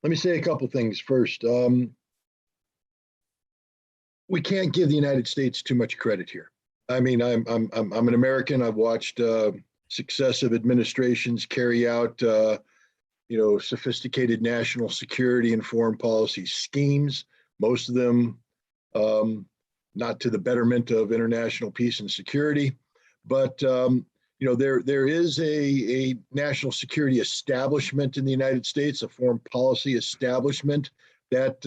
Let me say a couple things first. We can't give the United States too much credit here. I mean, I'm an American. I've watched successive administrations carry out sophisticated national security and foreign policy schemes. Most of them not to the betterment of international peace and security, but there is a national security establishment in the United States, a foreign policy establishment that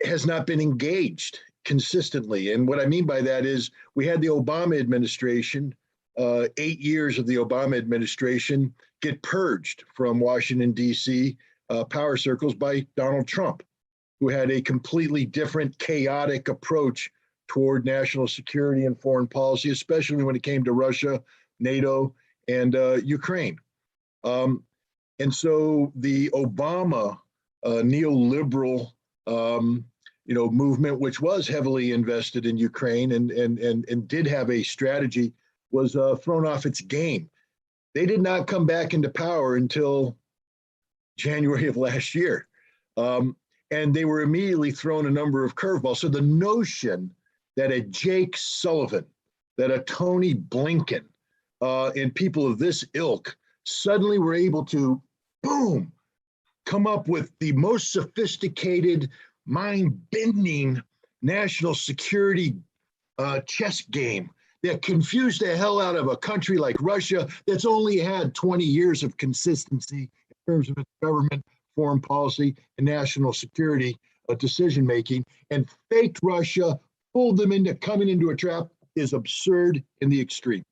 has not been engaged consistently. And what I mean by that is we had the Obama administration, 8 years of the Obama administration get purged from Washington, D.C. Power circles by Donald Trump, who had a completely different chaotic approach toward national security and foreign policy, especially when it came to Russia, NATO, and Ukraine. And so the Obama neoliberal movement, which was heavily invested in Ukraine and did have a strategy, was thrown off its game. They did not come back into power until January of last year. And they were immediately thrown a number of curveballs. So the notion that a Jake Sullivan, that a Tony Blinken, and people of this ilk suddenly were able to, boom, come up with the most sophisticated, mind-bending national security chess game that confused the hell out of a country like Russia that's only had 20 years of consistency in terms of its government, foreign policy, and national security decision-making, and faked Russia, pulled them into coming into a trap, is absurd in the extreme.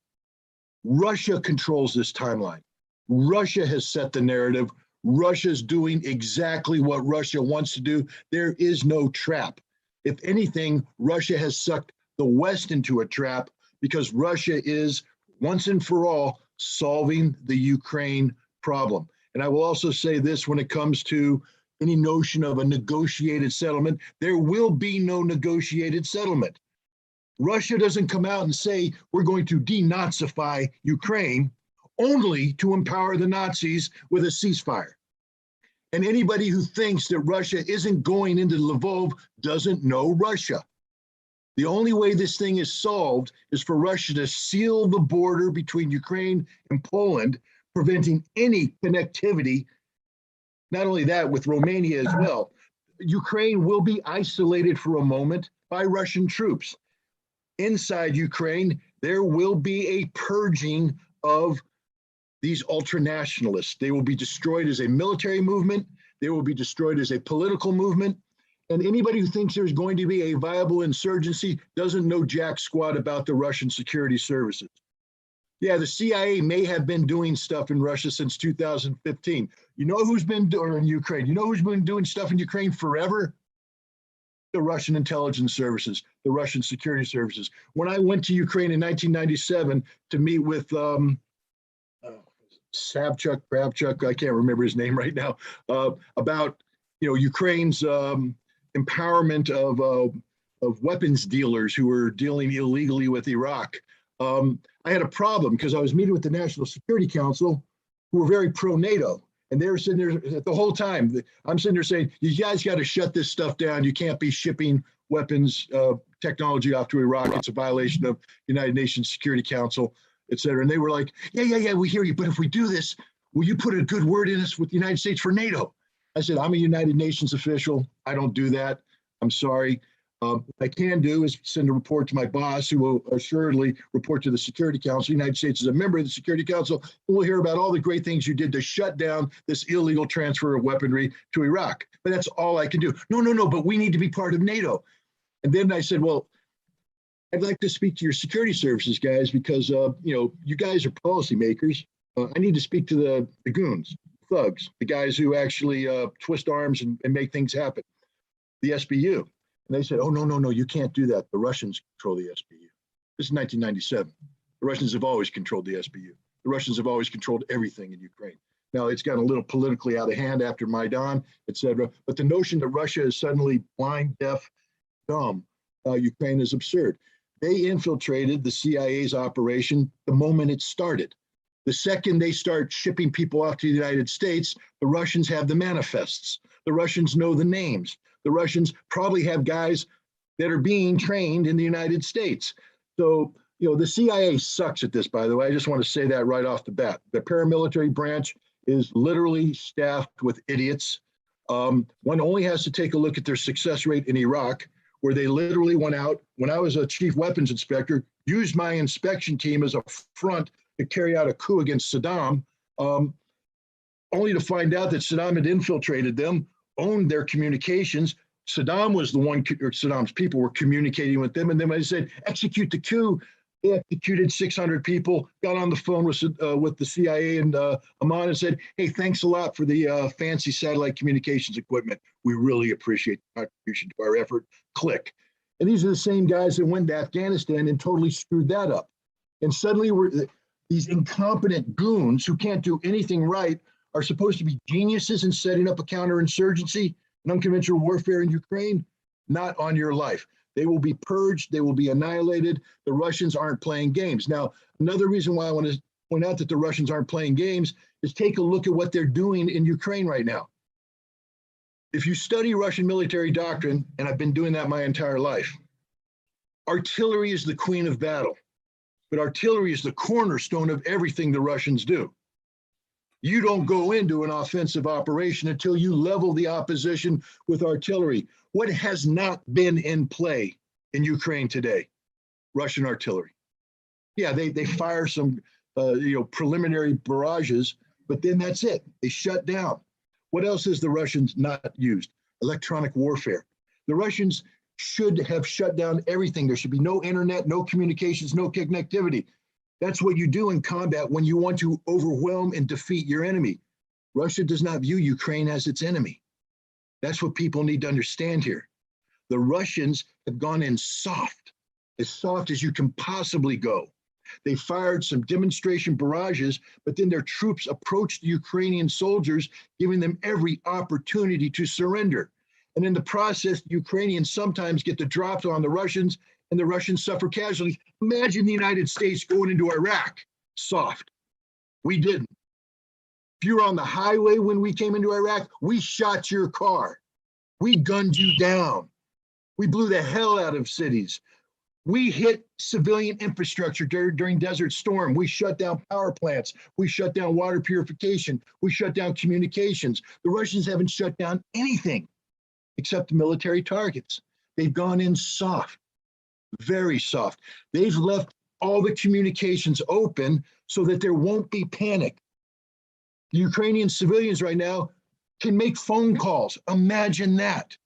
Russia controls this timeline. Russia has set the narrative. Russia's doing exactly what Russia wants to do. There is no trap. If anything, Russia has sucked the West into a trap because Russia is, once and for all, solving the Ukraine problem. And I will also say this when it comes to any notion of a negotiated settlement, there will be no negotiated settlement. Russia doesn't come out and say, we're going to denazify Ukraine, only to empower the Nazis with a ceasefire. And anybody who thinks that Russia isn't going into Lvov doesn't know Russia. The only way this thing is solved is for Russia to seal the border between Ukraine and Poland, preventing any connectivity. Not only that, with Romania as well. Ukraine will be isolated for a moment by Russian troops. Inside Ukraine, there will be a purging of these ultranationalists. They will be destroyed as a military movement. They will be destroyed as a political movement. And anybody who thinks there's going to be a viable insurgency doesn't know jack squat about the Russian security services. Yeah, the CIA may have been doing stuff in Russia since 2015. You know who's been doing in Ukraine? You know who's been doing stuff in Ukraine forever? The Russian intelligence services, the Russian security services. When I went to Ukraine in 1997 to meet with Kravchuk, I can't remember his name right now, about Ukraine's empowerment of weapons dealers who were dealing illegally with Iraq. I had a problem because I was meeting with the National Security Council, who were very pro-NATO. And they were sitting there the whole time. I'm sitting there saying, you guys got to shut this stuff down. You can't be shipping weapons technology off to Iraq. It's a violation of United Nations Security Council, et cetera. And they were like, yeah, we hear you. But if we do this, will you put a good word in us with the United States for NATO? I said, I'm a United Nations official. I don't do that. I'm sorry. What I can do is send a report to my boss, who will assuredly report to the Security Council. The United States is a member of the Security Council. We'll hear about all the great things you did to shut down this illegal transfer of weaponry to Iraq. But that's all I can do. No, but we need to be part of NATO. And then I said, well, I'd like to speak to your security services guys because, you guys are policymakers. I need to speak to the goons, thugs, the guys who actually twist arms and make things happen, the SBU. And they said, oh, no, you can't do that. The Russians control the SBU. This is 1997. The Russians have always controlled the SBU. The Russians have always controlled everything in Ukraine. Now, it's gotten a little politically out of hand after Maidan, et cetera. But the notion that Russia is suddenly blind, deaf, dumb, Ukraine is absurd. They infiltrated the CIA's operation the moment it started. The second they start shipping people off to the United States, the Russians have the manifests. The Russians know the names. The Russians probably have guys that are being trained in the United States. So, the CIA sucks at this, by the way. I just want to say that right off the bat. The paramilitary branch is literally staffed with idiots. One only has to take a look at their success rate in Iraq, where they literally went out, when I was a chief weapons inspector, used my inspection team as a front to carry out a coup against Saddam, only to find out that Saddam had infiltrated them, owned their communications. Saddam was the one, or Saddam's people were communicating with them. And then when they said, execute the coup, they executed 600 people, got on the phone with the CIA and Amman and said, hey, thanks a lot for the fancy satellite communications equipment. We really appreciate the contribution to our effort. Click. And these are the same guys that went to Afghanistan and totally screwed that up. And suddenly these incompetent goons who can't do anything right are supposed to be geniuses in setting up a counterinsurgency and unconventional warfare in Ukraine. Not on your life. They will be purged. They will be annihilated. The Russians aren't playing games. Now, another reason why I want to point out that the Russians aren't playing games is take a look at what they're doing in Ukraine right now. If you study Russian military doctrine, and I've been doing that my entire life, artillery is the queen of battle, but artillery is the cornerstone of everything the Russians do. You don't go into an offensive operation until you level the opposition with artillery. What has not been in play in Ukraine today? Russian artillery. Yeah, they fire some preliminary barrages, but then that's it. They shut down. What else has the Russians not used? Electronic warfare. The Russians should have shut down everything. There should be no internet, no communications, no connectivity. That's what you do in combat when you want to overwhelm and defeat your enemy. Russia does not view Ukraine as its enemy. That's what people need to understand here. The Russians have gone in soft as you can possibly go. They fired some demonstration barrages, but then their troops approached the Ukrainian soldiers, giving them every opportunity to surrender. And in the process, the Ukrainians sometimes get the drop on the Russians, and the Russians suffer casualties. Imagine the United States going into Iraq soft. We didn't. If you were on the highway when we came into Iraq, we shot your car. We gunned you down. We blew the hell out of cities. We hit civilian infrastructure during Desert Storm. We shut down power plants. We shut down water purification. We shut down communications. The Russians haven't shut down anything except the military targets. They've gone in soft, very soft. They've left all the communications open so that there won't be panic. The Ukrainian civilians right now can make phone calls. Imagine that.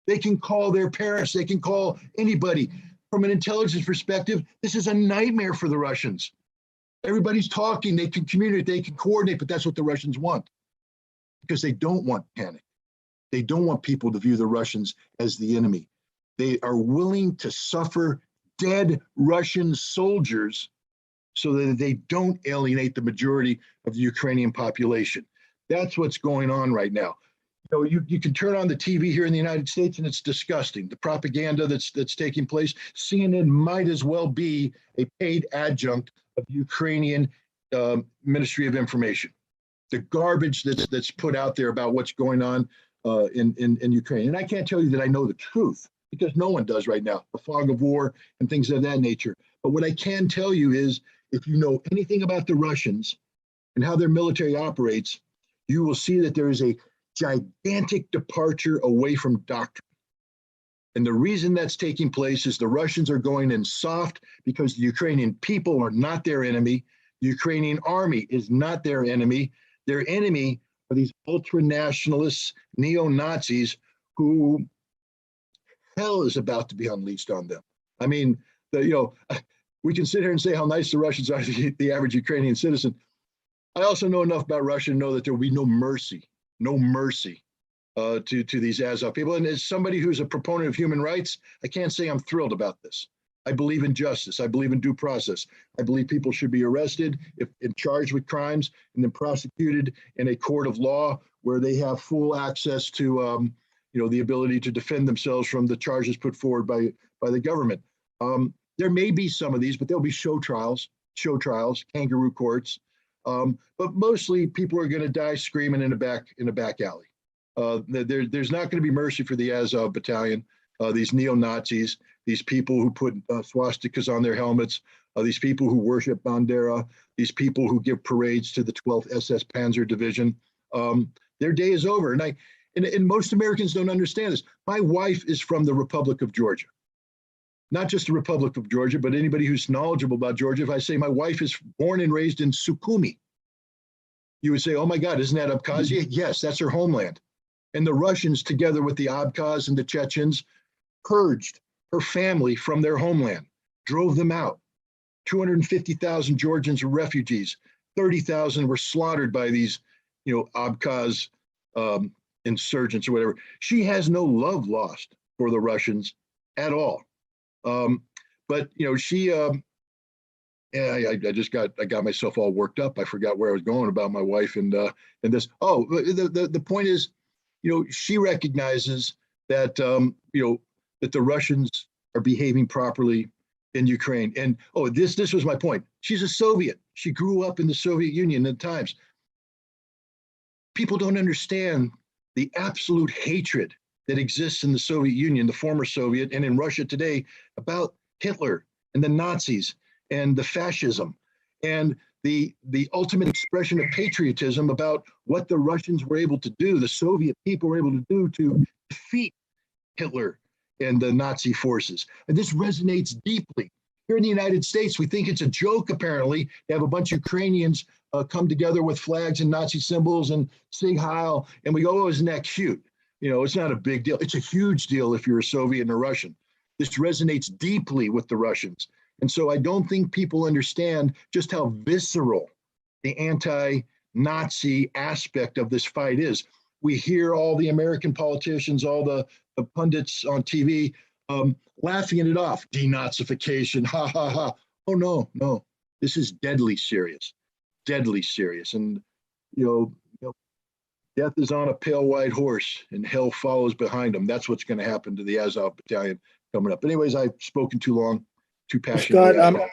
They can call their parents. They can call anybody. From an intelligence perspective, this is a nightmare for the Russians. Everybody's talking. They can communicate. They can coordinate, but that's what the Russians want because they don't want panic. They don't want people to view the Russians as the enemy. They are willing to suffer dead Russian soldiers so that they don't alienate the majority of the Ukrainian population. That's what's going on right now. You can turn on the TV here in the United States and it's disgusting. The propaganda that's taking place. CNN might as well be a paid adjunct of the Ukrainian Ministry of Information. The garbage that's put out there about what's going on in Ukraine. And I can't tell you that I know the truth because no one does right now, the fog of war and things of that nature. But what I can tell you is if you know anything about the Russians and how their military operates, you will see that there is a gigantic departure away from doctrine. And the reason that's taking place is the Russians are going in soft because the Ukrainian people are not their enemy. The Ukrainian army is not their enemy. Their enemy are these ultra-nationalists, neo-Nazis who hell is about to be unleashed on them. I mean, we can sit here and say how nice the Russians are to the average Ukrainian citizen. I also know enough about Russia to know that there will be no mercy to these Azov people. And as somebody who's a proponent of human rights, I can't say I'm thrilled about this. I believe in justice. I believe in due process. I believe people should be arrested if charged with crimes and then prosecuted in a court of law where they have full access to, the ability to defend themselves from the charges put forward by the government. There may be some of these, but there'll be show trials, kangaroo courts. But mostly people are going to die screaming in a back alley. There's not going to be mercy for the Azov battalion, these neo-Nazis, these people who put swastikas on their helmets, these people who worship Bandera, these people who give parades to the 12th SS Panzer Division. Their day is over. And most Americans don't understand this. My wife is from the Republic of Georgia. Not just the Republic of Georgia, but anybody who's knowledgeable about Georgia. If I say my wife is born and raised in Sukhumi, you would say, oh my God, isn't that Abkhazia? Yes, that's her homeland. And the Russians, together with the Abkhaz and the Chechens, purged her family from their homeland, drove them out. 250,000 Georgians were refugees. 30,000 were slaughtered by these, Abkhaz insurgents or whatever. She has no love lost for the Russians at all. But she, I got myself all worked up. I forgot where I was going about my wife and this. Oh, the point is, she recognizes that that the Russians are behaving properly in Ukraine. And this was my point. She's a Soviet. She grew up in the Soviet Union at times. People don't understand the absolute hatred that exists in the Soviet Union, the former Soviet, and in Russia today about Hitler and the Nazis and the fascism and the ultimate expression of patriotism about what the Russians were able to do, the Soviet people were able to do to defeat Hitler and the Nazi forces. And this resonates deeply. Here in the United States, we think it's a joke, apparently, to have a bunch of Ukrainians come together with flags and Nazi symbols and sing Heil, and we go, oh, isn't that cute? It's not a big deal. It's a huge deal if you're a Soviet and a Russian. This resonates deeply with the Russians. And so I don't think people understand just how visceral the anti-Nazi aspect of this fight is. We hear all the American politicians, all the pundits on TV laughing it off. Denazification, ha, ha, ha. Oh, no. This is deadly serious. And, death is on a pale white horse and hell follows behind him. That's what's going to happen to the Azov battalion coming up. Anyways, I've spoken too long, too passionately. Scott,